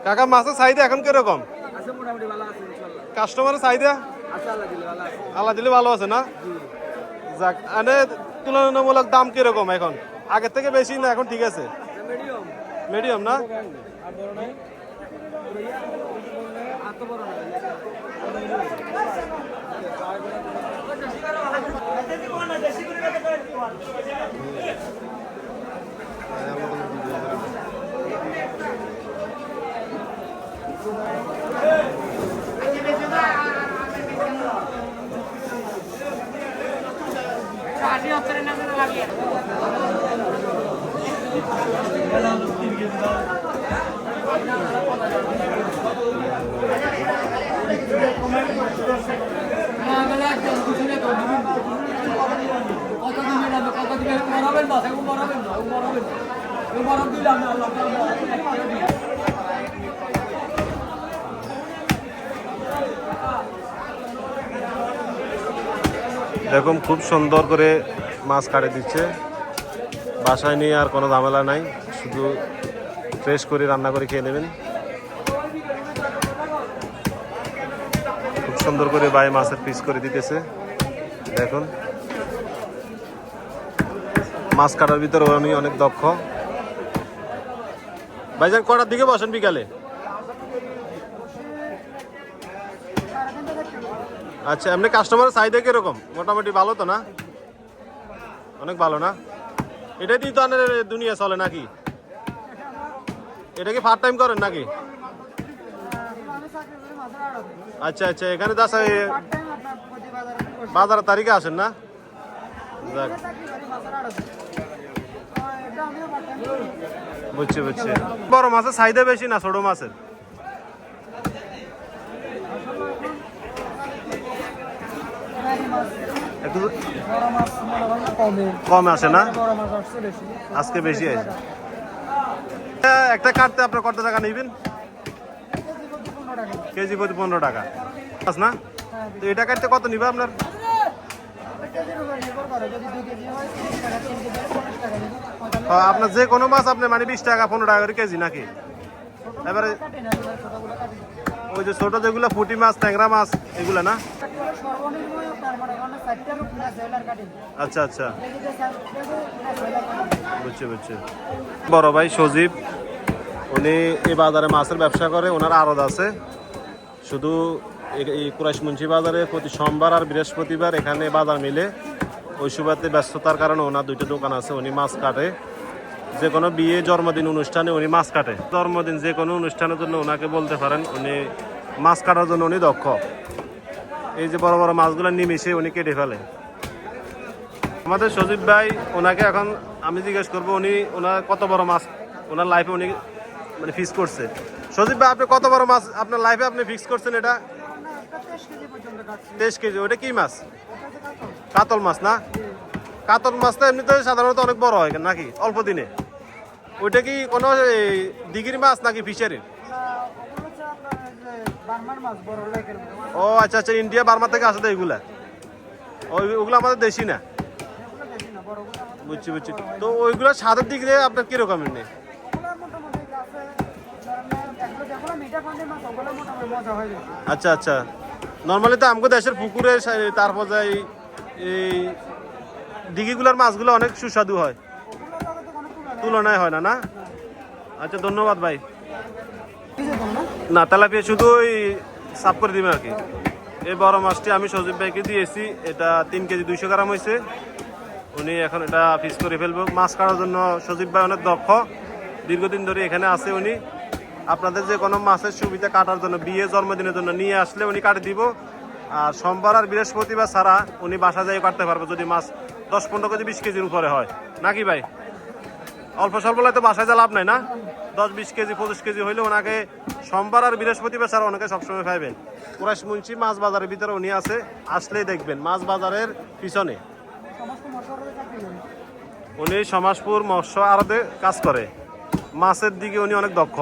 কাকা মাছের চাহিদা এখন কিরকম? কাস্টমারের চাহিদা আল্লাহ দিলে ভালো আছে না? যাক, মানে তুলনামূলক দাম কিরকম এখন? আগের থেকে বেশি না এখন ঠিক আছে? মিডিয়াম না? এরকম খুব সুন্দর করে মাছ কাটে দিচ্ছে, বাসায় নিয়ে আর কোনো ঝামেলা নাই, শুধু ফ্রেশ করে রান্না করে খেয়ে নেবেন। খুব সুন্দর করে ভাই মাছের পিস করে দিতেছে। দেখুন মাছ কাটার ভিতরে উনি অনেক দক্ষ। ভাইজান কটার দিকে বসেন বিকালে? আচ্ছা, এমনি কাস্টমারের চাহিদা কিরকম? মোটামুটি ভালো তো না? অনেক ভালো না? এটাই দিয়ে তো দুনিয়া চলে নাকি? এটা কি পার্ট টাইম করেন নাকি? আচ্ছা আচ্ছা, এখানে তো বাজারের তারিখে আসেন না? যাক, বুঝছি বুঝছি। বড় মাছের চাহিদা বেশি না ছোট মাছের? একটু কম আসে না? আজকে বেশি আছে। একটা কাটতে আপনার কত টাকা নেবেন? কেজি প্রতি 15 টাকা মাছ না? তো এটা কাটতে কত নিবে আপনার? আপনার যে কোনো মাছ আপনি মানে 20 টাকা 15 টাকা করে কেজি নাকি? এবারে ওই যে ছোট যেগুলো পুঁটি মাছ, ট্যাংরা মাছ এগুলো না? আচ্ছা আচ্ছা, বুঝছি বুঝছি। বড় ভাই সজীব, উনি এই বাজারে মাছের ব্যবসা করে, ওনার আড়ত আছে। শুধু এই কুরাইশ মুন্সি বাজারে প্রতি সোমবার আর বৃহস্পতিবার এখানে বাজার মিলে। ওই সুবাদে ব্যস্ততার কারণে ওনার দুইটা দোকান আছে, উনি মাছ কাটে। যে কোনো বিয়ে, জন্মদিন অনুষ্ঠানে উনি মাছ কাটে। জন্মদিন যে কোনো অনুষ্ঠানের জন্য ওনাকে বলতে পারেন, উনি মাছ কাটার জন্য উনি দক্ষ। এই যে বড় বড় মাছগুলো নিমিশে উনি কেটে ফেলে। আমাদের সজীব ভাই, ওনাকে এখন আমি জিজ্ঞেস করবো উনি ওনার কত বড় মাছ ওনার লাইফে উনি মানে ফিক্স করছে। সজীব ভাই, আপনি কত বড় মাছ আপনার লাইফে আপনি ফিক্স করছেন? এটা 23 কেজি। ওটা কি মাছ? কাতল মাছ না? কাতল মাছটা এমনিতে সাধারণত অনেক বড় হয় নাকি অল্প দিনে? ওইটা কি কোনো দিঘির মাছ নাকি ফিশারির? ও আচ্ছা আচ্ছা, ইন্ডিয়া বার্মা থেকে আসে তো এগুলা? ওগুলো আমাদের দেশি না? বুঝছি বুঝছি। তো ওইগুলো স্বাদের দিক দিয়ে আপনার কিরকম? এমনি আচ্ছা আচ্ছা। নর্মালি তো আমাদের দেশের পুকুরে, তারপর যাই এই দিঘিগুলার মাছগুলো অনেক সুস্বাদু হয়, তুলনায় হয় না না? আচ্ছা, ধন্যবাদ ভাই। না, তেলাপিয়া শুধু ওই সাফ করে দিবেন আর কি। এই বড় মাছটি আমি সজীব ভাইকে দিয়েছি, এটা 3 কেজি 200 গ্রাম হয়েছে। উনি এখন এটা পিস করে ফেলবো। মাছ কাটার জন্য সজীব ভাই অনেক দক্ষ, দীর্ঘদিন ধরে এখানে আছে উনি। আপনাদের যে কোনো মাছের সুবিধা কাটার জন্য, বিয়ে জন্মদিনের জন্য নিয়ে আসলে উনি কাটে দিব। আর সোমবার আর বৃহস্পতিবার ছাড়া উনি বাসা যাই কাটতে পারবে যদি মাছ 10-15 কেজি 20 কেজির উপরে হয় নাকি ভাই? অল্প স্বল্প তো বাসায় যা লাভ নাই না, 10-20 কেজি 25 কেজি হইলে ওনাকে সোমবার আর বৃহস্পতিবার ছাড়া ওনাকে সবসময় পাইবেন। কুরাইশ মুন্সি মাছ বাজারের ভিতরে উনি আছে, আসলেই দেখবেন মাছ বাজারের পিছনে। উনি সমাজপুর মৎস্য আড়তে কাজ করে, মাছের দিকে উনি অনেক দক্ষ।